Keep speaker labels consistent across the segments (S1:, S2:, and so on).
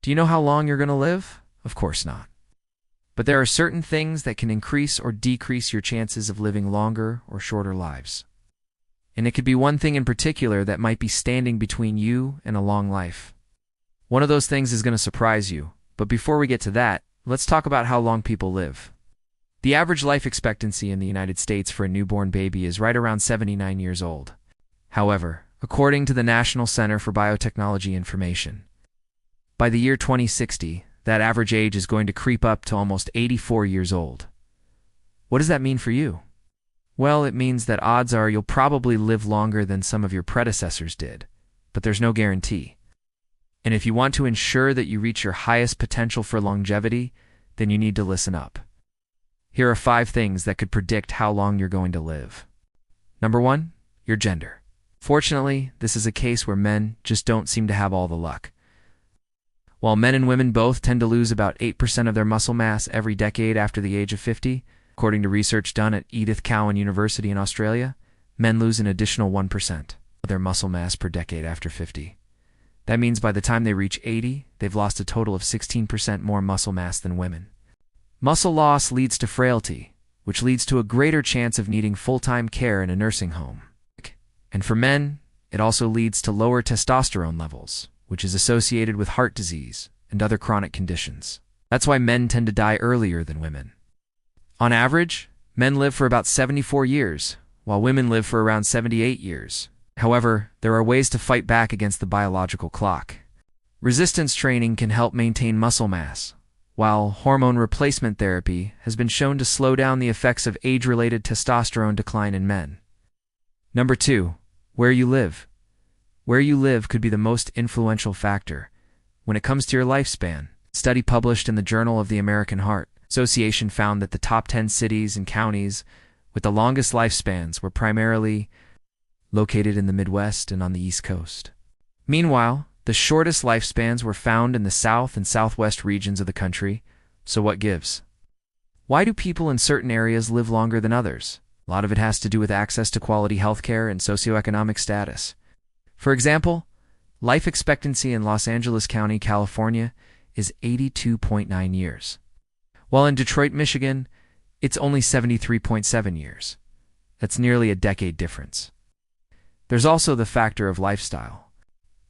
S1: Do you know how long you're going to live? Of course not. But there are certain things that can increase or decrease your chances of living longer or shorter lives. And it could be one thing in particular that might be standing between you and a long life. One of those things is going to surprise you, but before we get to that, let's talk about how long people live. The average life expectancy in the United States for a newborn baby is right around 79 years old. However, according to the National Center for Biotechnology Information, by the year 2060, that average age is going to creep up to almost 84 years old. What does that mean for you? Well, it means that odds are you'll probably live longer than some of your predecessors did, but there's no guarantee. And if you want to ensure that you reach your highest potential for longevity, then you need to listen up. Here are 5 things that could predict how long you're going to live. Number 1, your gender. Fortunately, this is a case where men just don't seem to have all the luck. While men and women both tend to lose about 8% of their muscle mass every decade after the age of 50, according to research done at Edith Cowan University in Australia, men lose an additional 1% of their muscle mass per decade after 50. That means by the time they reach 80, they've lost a total of 16% more muscle mass than women. Muscle loss leads to frailty, which leads to a greater chance of needing full-time care in a nursing home. And for men, it also leads to lower testosterone levels, which is associated with heart disease and other chronic conditions. That's why men tend to die earlier than women. On average, men live for about 74 years, while women live for around 78 years. However, there are ways to fight back against the biological clock. Resistance training can help maintain muscle mass, while hormone replacement therapy has been shown to slow down the effects of age-related testosterone decline in men. Number 2, where you live. Where you live could be the most influential factor when it comes to your lifespan. A study published in the Journal of the American Heart Association found that the top 10 cities and counties with the longest lifespans were primarily located in the Midwest and on the East Coast. Meanwhile, the shortest lifespans were found in the South and Southwest regions of the country. So what gives? Why do people in certain areas live longer than others? A lot of it has to do with access to quality healthcare and socioeconomic status. For example, life expectancy in Los Angeles County, California, is 82.9 years, while in Detroit, Michigan, it's only 73.7 years. That's nearly a decade difference. There's also the factor of lifestyle.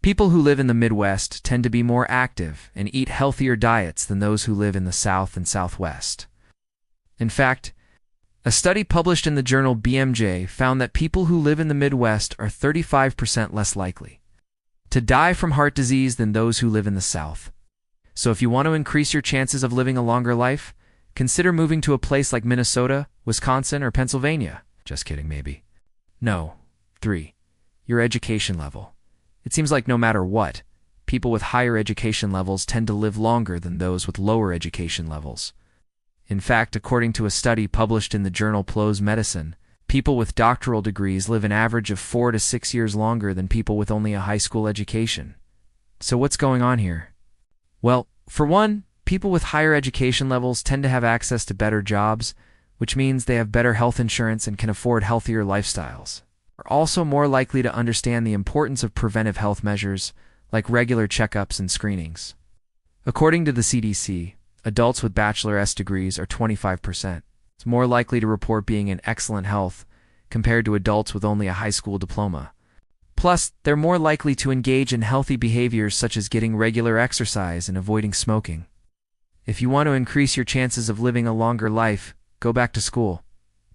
S1: People who live in the Midwest tend to be more active and eat healthier diets than those who live in the South and Southwest. In fact, a study published in the journal BMJ found that people who live in the Midwest are 35% less likely to die from heart disease than those who live in the South. So if you want to increase your chances of living a longer life, consider moving to a place like Minnesota, Wisconsin, or Pennsylvania. Just kidding, maybe. No. 3. Your education level. It seems like no matter what, people with higher education levels tend to live longer than those with lower education levels. In fact, according to a study published in the journal PLOS Medicine, people with doctoral degrees live an average of 4 to 6 years longer than people with only a high school education. So what's going on here? Well, for one, people with higher education levels tend to have access to better jobs, which means they have better health insurance and can afford healthier lifestyles. Are also more likely to understand the importance of preventive health measures, like regular checkups and screenings. According to the CDC, adults with bachelor's degrees are 25% more likely to report being in excellent health compared to adults with only a high school diploma. Plus, they're more likely to engage in healthy behaviors such as getting regular exercise and avoiding smoking. If you want to increase your chances of living a longer life, go back to school.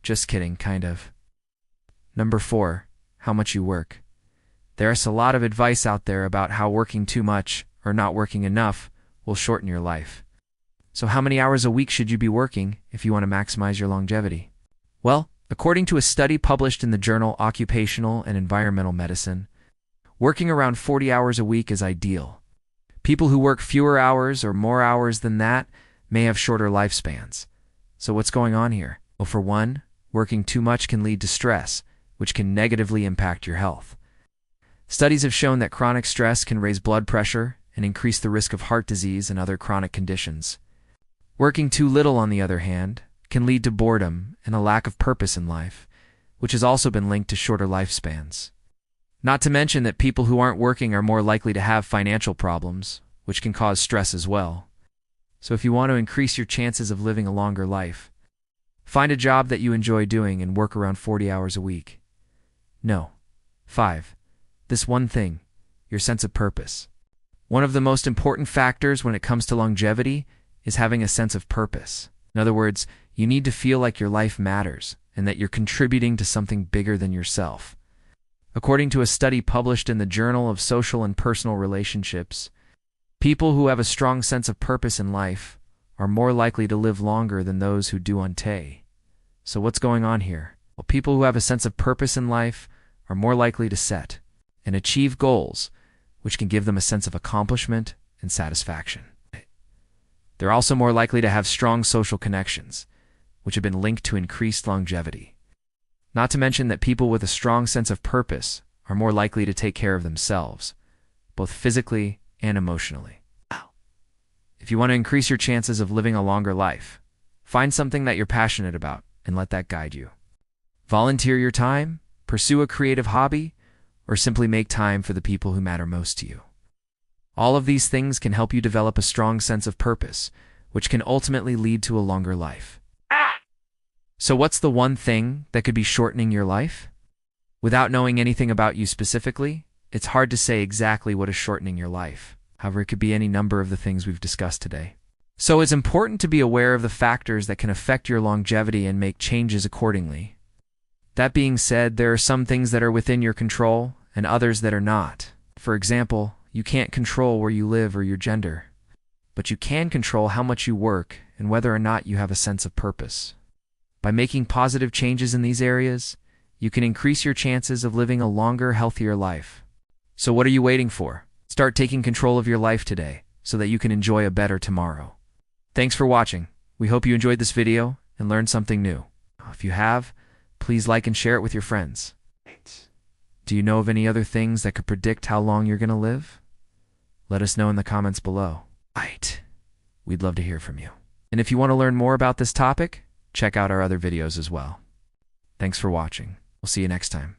S1: Just kidding, kind of. Number 4, how much you work. There's a lot of advice out there about how working too much or not working enough will shorten your life. So how many hours a week should you be working if you want to maximize your longevity? Well, according to a study published in the journal Occupational and Environmental Medicine, working around 40 hours a week is ideal. People who work fewer hours or more hours than that may have shorter lifespans. So what's going on here? Well, for one, working too much can lead to stress, which can negatively impact your health. Studies have shown that chronic stress can raise blood pressure and increase the risk of heart disease and other chronic conditions. Working too little, on the other hand, can lead to boredom and a lack of purpose in life, which has also been linked to shorter lifespans. Not to mention that people who aren't working are more likely to have financial problems, which can cause stress as well. So if you want to increase your chances of living a longer life, find a job that you enjoy doing and work around 40 hours a week. No. 5. This one thing, your sense of purpose. One of the most important factors when it comes to longevity is having a sense of purpose. In other words, you need to feel like your life matters and that you're contributing to something bigger than yourself. According to a study published in the Journal of Social and Personal Relationships, people who have a strong sense of purpose in life are more likely to live longer than those who don't. So what's going on here? Well, people who have a sense of purpose in life are more likely to set and achieve goals, which can give them a sense of accomplishment and satisfaction. They're also more likely to have strong social connections, which have been linked to increased longevity. Not to mention that people with a strong sense of purpose are more likely to take care of themselves, both physically and emotionally. If you want to increase your chances of living a longer life, find something that you're passionate about and let that guide you. Volunteer your time, pursue a creative hobby, or simply make time for the people who matter most to you. All of these things can help you develop a strong sense of purpose, which can ultimately lead to a longer life. So what's the one thing that could be shortening your life? Without knowing anything about you specifically, it's hard to say exactly what is shortening your life. However, it could be any number of the things we've discussed today. So it's important to be aware of the factors that can affect your longevity and make changes accordingly. That being said, there are some things that are within your control and others that are not. For example, you can't control where you live or your gender, but you can control how much you work and whether or not you have a sense of purpose. By making positive changes in these areas, you can increase your chances of living a longer, healthier life. So what are you waiting for? Start taking control of your life today so that you can enjoy a better tomorrow. Thanks for watching. We hope you enjoyed this video and learned something new. If you have, please like and share it with your friends. Do you know of any other things that could predict how long you're going to live? Let us know in the comments below. We'd love to hear from you. And if you want to learn more about this topic, check out our other videos as well. Thanks for watching. We'll see you next time.